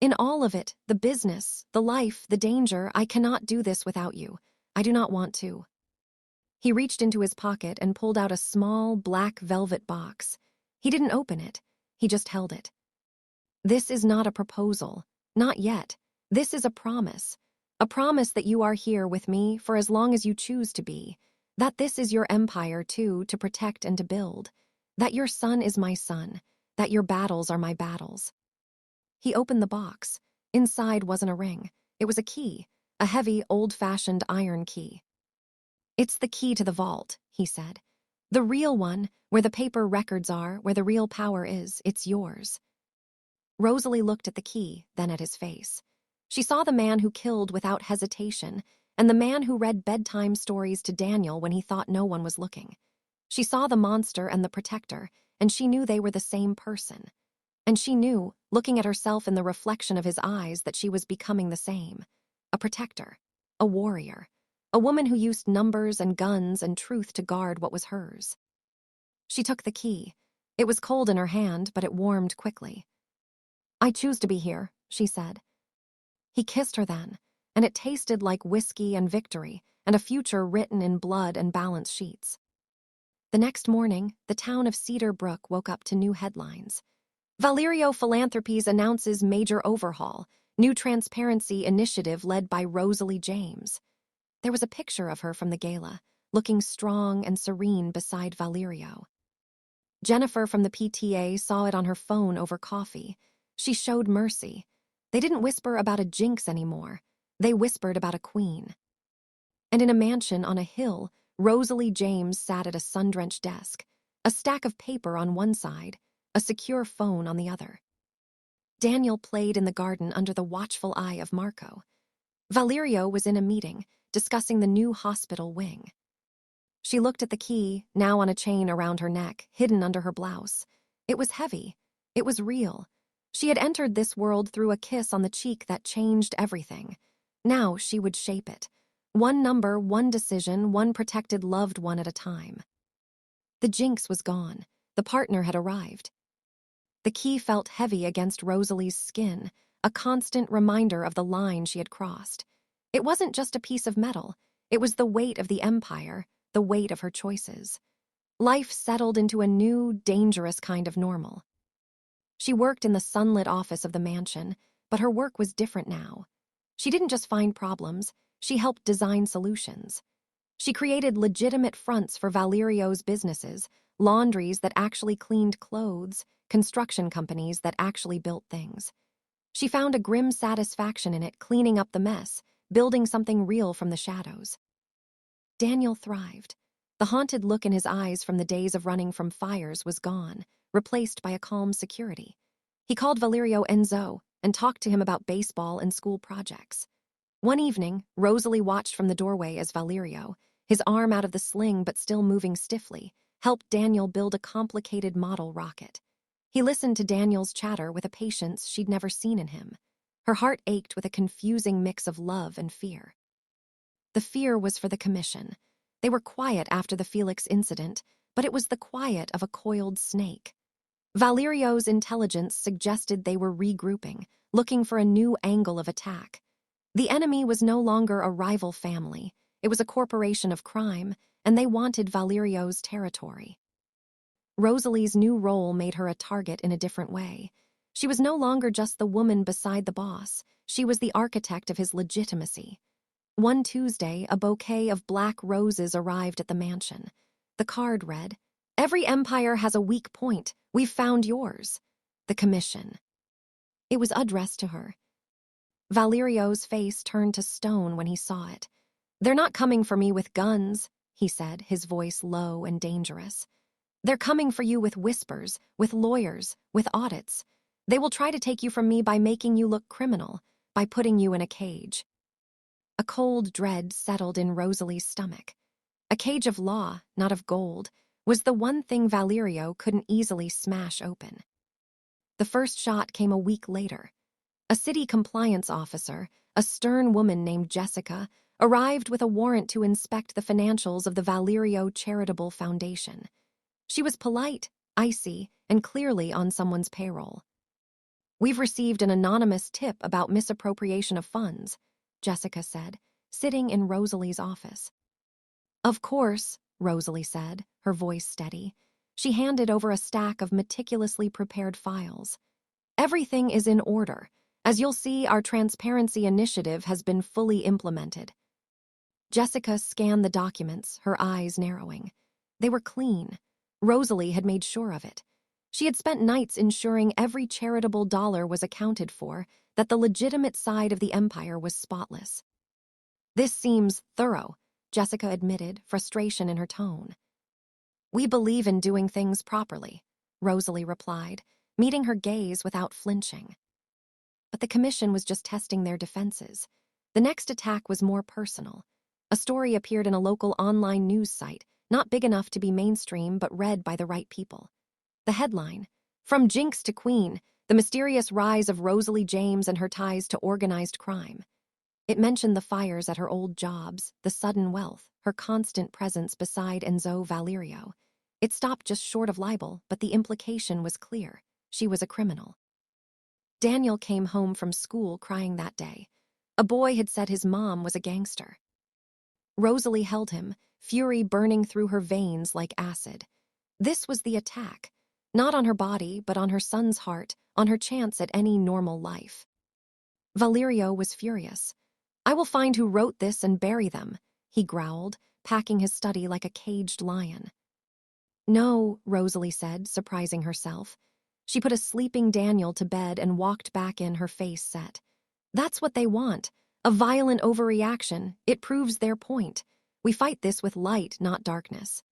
A: In all of it, the business, the life, the danger, I cannot do this without you. I do not want to. He reached into his pocket and pulled out a small, black velvet box. He didn't open it. He just held it. This is not a proposal. Not yet. This is a promise. A promise that you are here with me for as long as you choose to be. That this is your empire, too, to protect and to build. That your son is my son. That your battles are my battles. He opened the box. Inside wasn't a ring. It was a key, a heavy, old-fashioned iron key. It's the key to the vault, he said. The real one, where the paper records are, where the real power is, it's yours. Rosalie looked at the key, then at his face. She saw the man who killed without hesitation, and the man who read bedtime stories to Daniel when he thought no one was looking. She saw the monster and the protector, and she knew they were the same person. And she knew, looking at herself in the reflection of his eyes, that she was becoming the same. A protector. A warrior. A woman who used numbers and guns and truth to guard what was hers. She took the key. It was cold in her hand, but it warmed quickly. I choose to be here, she said. He kissed her then, and it tasted like whiskey and victory, and a future written in blood and balance sheets. The next morning, the town of Cedar Brook woke up to new headlines. Valerio Philanthropies announces major overhaul, new transparency initiative led by Rosalie James. There was a picture of her from the gala, looking strong and serene beside Valerio. Jennifer from the PTA saw it on her phone over coffee. She showed mercy. They didn't whisper about a Jinx anymore. They whispered about a queen. And in a mansion on a hill, Rosalie James sat at a sun-drenched desk, a stack of paper on one side, a secure phone on the other. Daniel played in the garden under the watchful eye of Marco. Valerio was in a meeting, discussing the new hospital wing. She looked at the key, now on a chain around her neck, hidden under her blouse. It was heavy. It was real. She had entered this world through a kiss on the cheek that changed everything. Now she would shape it. One number, one decision, one protected loved one at a time. The Jinx was gone. The partner had arrived. The key felt heavy against Rosalie's skin, a constant reminder of the line she had crossed. It wasn't just a piece of metal. It was the weight of the empire, the weight of her choices. Life settled into a new, dangerous kind of normal. She worked in the sunlit office of the mansion, but her work was different now. She didn't just find problems, she helped design solutions. She created legitimate fronts for Valerio's businesses, laundries that actually cleaned clothes, construction companies that actually built things. She found a grim satisfaction in it, cleaning up the mess, building something real from the shadows. Daniel thrived. The haunted look in his eyes from the days of running from fires was gone, replaced by a calm security. He called Valerio Enzo and talked to him about baseball and school projects. One evening, Rosalie watched from the doorway as Valerio, his arm out of the sling but still moving stiffly, helped Daniel build a complicated model rocket. He listened to Daniel's chatter with a patience she'd never seen in him. Her heart ached with a confusing mix of love and fear. The fear was for the commission. They were quiet after the Felix incident, but it was the quiet of a coiled snake. Valerio's intelligence suggested they were regrouping, looking for a new angle of attack. The enemy was no longer a rival family. It was a corporation of crime, and they wanted Valerio's territory. Rosalie's new role made her a target in a different way. She was no longer just the woman beside the boss. She was the architect of his legitimacy. One Tuesday, a bouquet of black roses arrived at the mansion. The card read, "Every empire has a weak point. We've found yours." The commission. It was addressed to her. Valerio's face turned to stone when he saw it. "They're not coming for me with guns," he said, his voice low and dangerous. "They're coming for you with whispers, with lawyers, with audits. They will try to take you from me by making you look criminal, by putting you in a cage." A cold dread settled in Rosalie's stomach. A cage of law, not of gold, was the one thing Valerio couldn't easily smash open. The first shot came a week later. A city compliance officer, a stern woman named Jessica, arrived with a warrant to inspect the financials of the Valerio Charitable Foundation. She was polite, icy, and clearly on someone's payroll. "We've received an anonymous tip about misappropriation of funds," Jessica said, sitting in Rosalie's office. "Of course," Rosalie said, her voice steady. She handed over a stack of meticulously prepared files. "Everything is in order. As you'll see, our transparency initiative has been fully implemented." Jessica scanned the documents, her eyes narrowing. They were clean. Rosalie had made sure of it. She had spent nights ensuring every charitable dollar was accounted for, that the legitimate side of the empire was spotless. "This seems thorough," Jessica admitted, frustration in her tone. "We believe in doing things properly," Rosalie replied, meeting her gaze without flinching. But the commission was just testing their defenses. The next attack was more personal. A story appeared in a local online news site, not big enough to be mainstream but read by the right people. The headline, "From Jinx to Queen, the mysterious rise of Rosalie James and her ties to organized crime." It mentioned the fires at her old jobs, the sudden wealth, her constant presence beside Enzo Valerio. It stopped just short of libel, but the implication was clear. She was a criminal. Daniel came home from school crying that day. A boy had said his mom was a gangster. Rosalie held him, fury burning through her veins like acid. This was the attack, not on her body, but on her son's heart, on her chance at any normal life. Valerio was furious. "I will find who wrote this and bury them," he growled, packing his study like a caged lion. "No," Rosalie said, surprising herself. She put a sleeping Daniel to bed and walked back in, her face set. "That's what they want. A violent overreaction. It proves their point. We fight this with light, not darkness."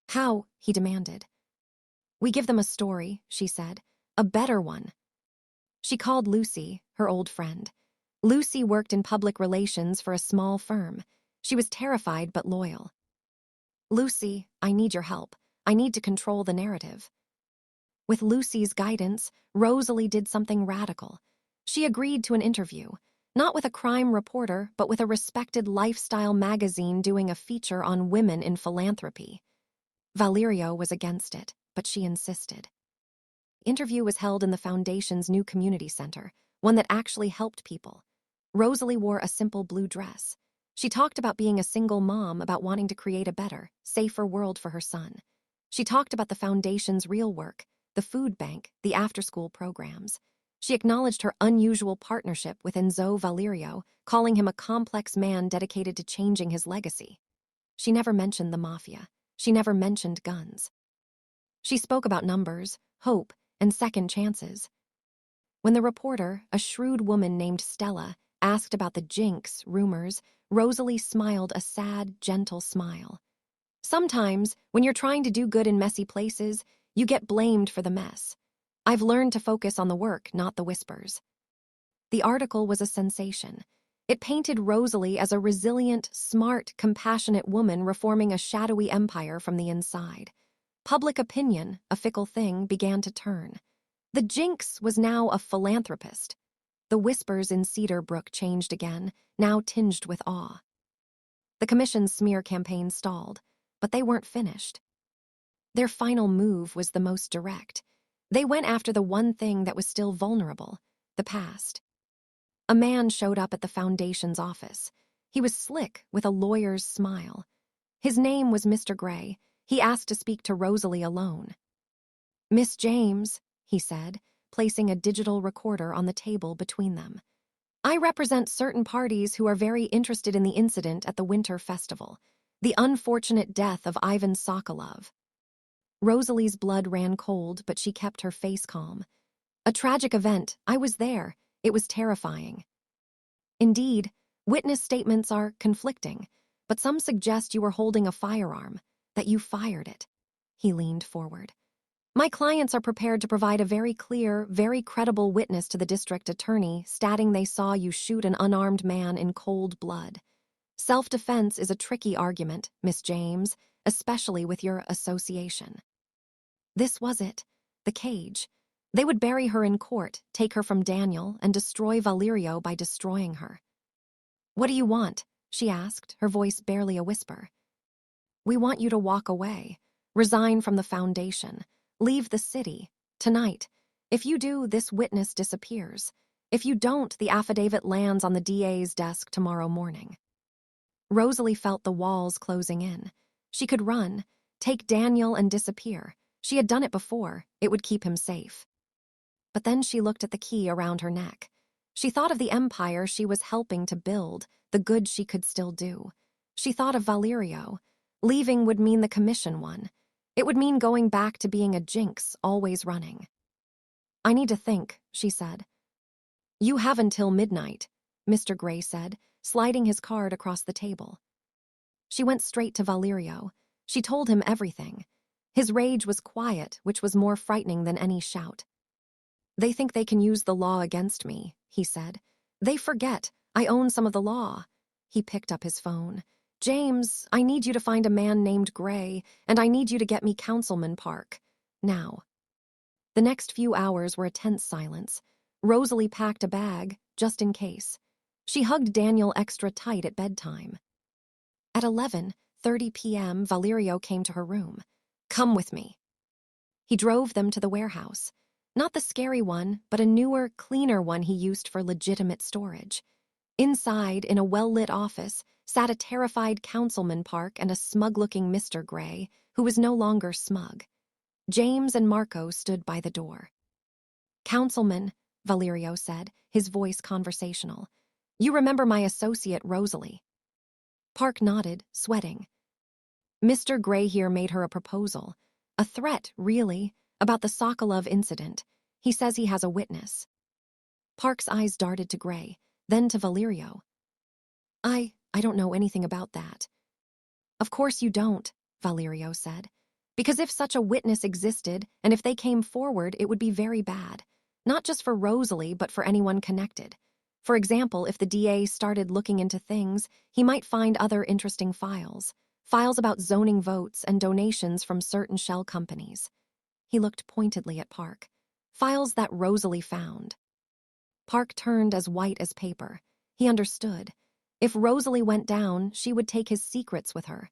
A: "How?" he demanded. "We give them a story," she said. "A better one." She called Lucy, her old friend. Lucy worked in public relations for a small firm. She was terrified but loyal. "Lucy, I need your help. I need to control the narrative." With Lucy's guidance, Rosalie did something radical. She agreed to an interview, not with a crime reporter, but with a respected lifestyle magazine doing a feature on women in philanthropy. Valerio was against it, but she insisted. The interview was held in the foundation's new community center, one that actually helped people. Rosalie wore a simple blue dress. She talked about being a single mom, about wanting to create a better, safer world for her son. She talked about the foundation's real work, the food bank, the after-school programs. She acknowledged her unusual partnership with Enzo Valerio, calling him a complex man dedicated to changing his legacy. She never mentioned the Mafia. She never mentioned guns. She spoke about numbers, hope, and second chances. When the reporter, a shrewd woman named Stella, asked about the Jinx rumors, Rosalie smiled a sad, gentle smile. Sometimes, when you're trying to do good in messy places, you get blamed for the mess. I've learned to focus on the work, not the whispers. The article was a sensation. It painted Rosalie as a resilient, smart, compassionate woman reforming a shadowy empire from the inside. Public opinion, a fickle thing, began to turn. The Jinx was now a philanthropist. The whispers in Cedar Brook changed again, now tinged with awe. The commission's smear campaign stalled, but they weren't finished. Their final move was the most direct. They went after the one thing that was still vulnerable, the past. A man showed up at the foundation's office. He was slick, with a lawyer's smile. His name was Mr. Gray. He asked to speak to Rosalie alone. "Miss James," he said, placing a digital recorder on the table between them. "I represent certain parties who are very interested in the incident at the Winter Festival, the unfortunate death of Ivan Sokolov." Rosalie's blood ran cold, but she kept her face calm. "A tragic event. I was there. It was terrifying." "Indeed, witness statements are conflicting, but some suggest you were holding a firearm, that you fired it." He leaned forward. "My clients are prepared to provide a very clear, very credible witness to the district attorney, stating they saw you shoot an unarmed man in cold blood. Self-defense is a tricky argument, Miss James, especially with your association." This was it, the cage. They would bury her in court, take her from Daniel, and destroy Valerio by destroying her. "What do you want?" she asked, her voice barely a whisper. "We want you to walk away, resign from the foundation, leave the city, tonight. If you do, this witness disappears. If you don't, the affidavit lands on the DA's desk tomorrow morning." Rosalie felt the walls closing in. She could run, take Daniel and disappear. She had done it before. It would keep him safe. But then she looked at the key around her neck. She thought of the empire she was helping to build, the good she could still do. She thought of Valerio. Leaving would mean the commission won. It would mean going back to being a Jinx, always running. "I need to think," she said. "You have until midnight," Mr. Gray said, sliding his card across the table. She went straight to Valerio. She told him everything. His rage was quiet, which was more frightening than any shout. "They think they can use the law against me," he said. "They forget I own some of the law." He picked up his phone. "James, I need you to find a man named Gray, and I need you to get me Councilman Park. Now." The next few hours were a tense silence. Rosalie packed a bag, just in case. She hugged Daniel extra tight at bedtime. At 11:30 p.m., Valerio came to her room. "Come with me." He drove them to the warehouse. Not the scary one, but a newer, cleaner one he used for legitimate storage. Inside, in a well-lit office, sat a terrified Councilman Park and a smug-looking Mr. Gray, who was no longer smug. James and Marco stood by the door. "Councilman," Valerio said, his voice conversational, "you remember my associate Rosalie?" Park nodded, sweating. "Mr. Gray here made her a proposal. A threat, really, about the Sokolov incident. He says he has a witness." Park's eyes darted to Gray, then to Valerio. I don't know anything about that." "Of course you don't," Valerio said. "Because if such a witness existed, and if they came forward, it would be very bad. Not just for Rosalie, but for anyone connected. For example, if the DA started looking into things, he might find other interesting files. Files about zoning votes and donations from certain shell companies." He looked pointedly at Park. "Files that Rosalie found." Park turned as white as paper. He understood. If Rosalie went down, she would take his secrets with her.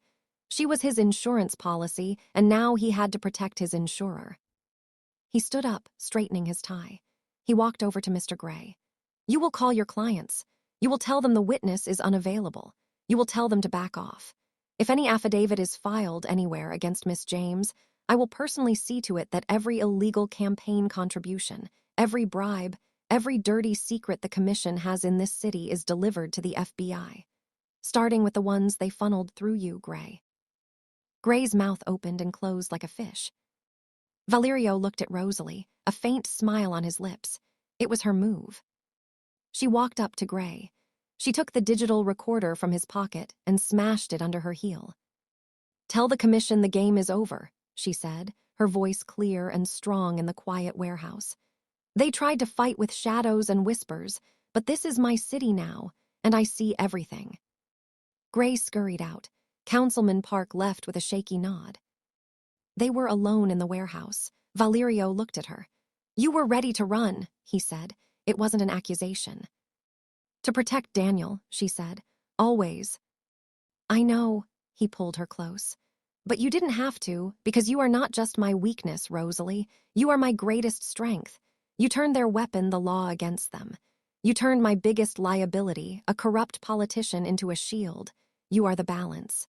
A: She was his insurance policy, and now he had to protect his insurer. He stood up, straightening his tie. He walked over to Mr. Gray. You will call your clients. You will tell them the witness is unavailable. You will tell them to back off. If any affidavit is filed anywhere against Miss James, I will personally see to it that every illegal campaign contribution, every bribe, every dirty secret the commission has in this city is delivered to the FBI. Starting with the ones they funneled through you, Gray. Gray's mouth opened and closed like a fish. Valerio looked at Rosalie, a faint smile on his lips. It was her move. She walked up to Gray. She took the digital recorder from his pocket and smashed it under her heel. "Tell the commission the game is over," she said, her voice clear and strong in the quiet warehouse. "They tried to fight with shadows and whispers, but this is my city now, and I see everything." Gray scurried out. Councilman Park left with a shaky nod. They were alone in the warehouse. Valerio looked at her. "You were ready to run," he said. It wasn't an accusation. "To protect Daniel," she said. "Always." "I know," he pulled her close. "But you didn't have to, because you are not just my weakness, Rosalie. You are my greatest strength. You turned their weapon, the law, against them. You turned my biggest liability, a corrupt politician, into a shield. You are the balance."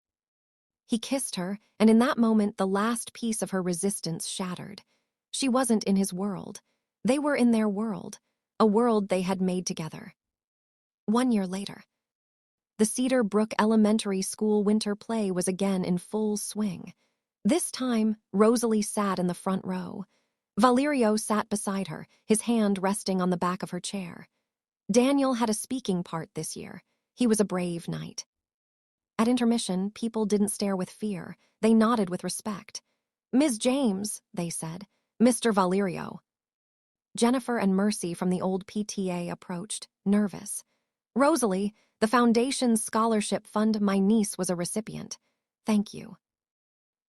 A: He kissed her, and in that moment the last piece of her resistance shattered. She wasn't in his world. They were in their world, a world they had made together. 1 year later. The Cedar Brook Elementary School winter play was again in full swing. This time, Rosalie sat in the front row. Valerio sat beside her, his hand resting on the back of her chair. Daniel had a speaking part this year. He was a brave knight. At intermission, people didn't stare with fear. They nodded with respect. "Ms. James," they said. "Mr. Valerio." Jennifer and Mercy from the old PTA approached, nervous. "Rosalie, the Foundation's scholarship fund, my niece was a recipient. Thank you."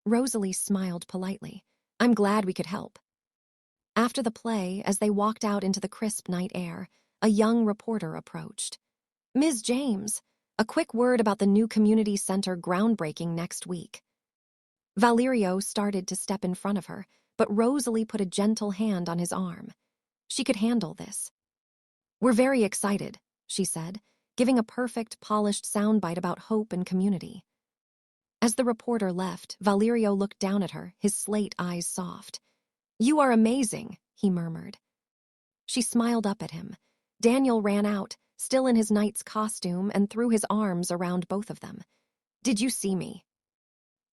A: Rosalie smiled politely. "I'm glad we could help." After the play, as they walked out into the crisp night air, a young reporter approached. "Ms. James, a quick word about the new community center groundbreaking next week." Valerio started to step in front of her, but Rosalie put a gentle hand on his arm. She could handle this. "We're very excited," she said, giving a perfect, polished soundbite about hope and community. As the reporter left, Valerio looked down at her, his slate eyes soft. "You are amazing," he murmured. She smiled up at him. Daniel ran out, still in his knight's costume, and threw his arms around both of them. "Did you see me?"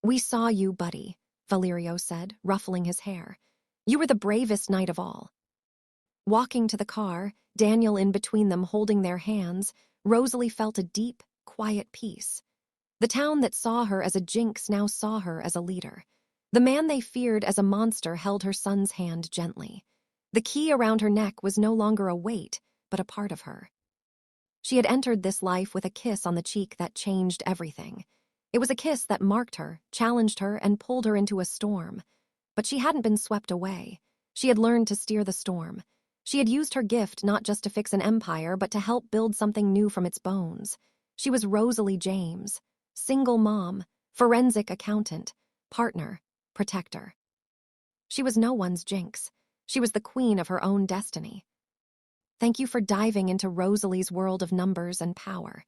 A: "We saw you, buddy," Valerio said, ruffling his hair. "You were the bravest knight of all." Walking to the car, Daniel in between them holding their hands, Rosalie felt a deep, quiet peace. The town that saw her as a Jinx now saw her as a leader. The man they feared as a monster held her son's hand gently. The key around her neck was no longer a weight, but a part of her. She had entered this life with a kiss on the cheek that changed everything. It was a kiss that marked her, challenged her, and pulled her into a storm. But she hadn't been swept away. She had learned to steer the storm. She had used her gift not just to fix an empire, but to help build something new from its bones. She was Rosalie James, single mom, forensic accountant, partner, protector. She was no one's Jinx. She was the queen of her own destiny. Thank you for diving into Rosalie's world of numbers and power.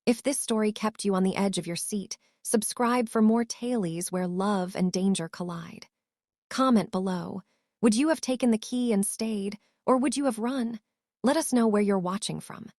A: If this story kept you on the edge of your seat, subscribe for more tailies where love and danger collide. Comment below. Would you have taken the key and stayed, or would you have run? Let us know where you're watching from.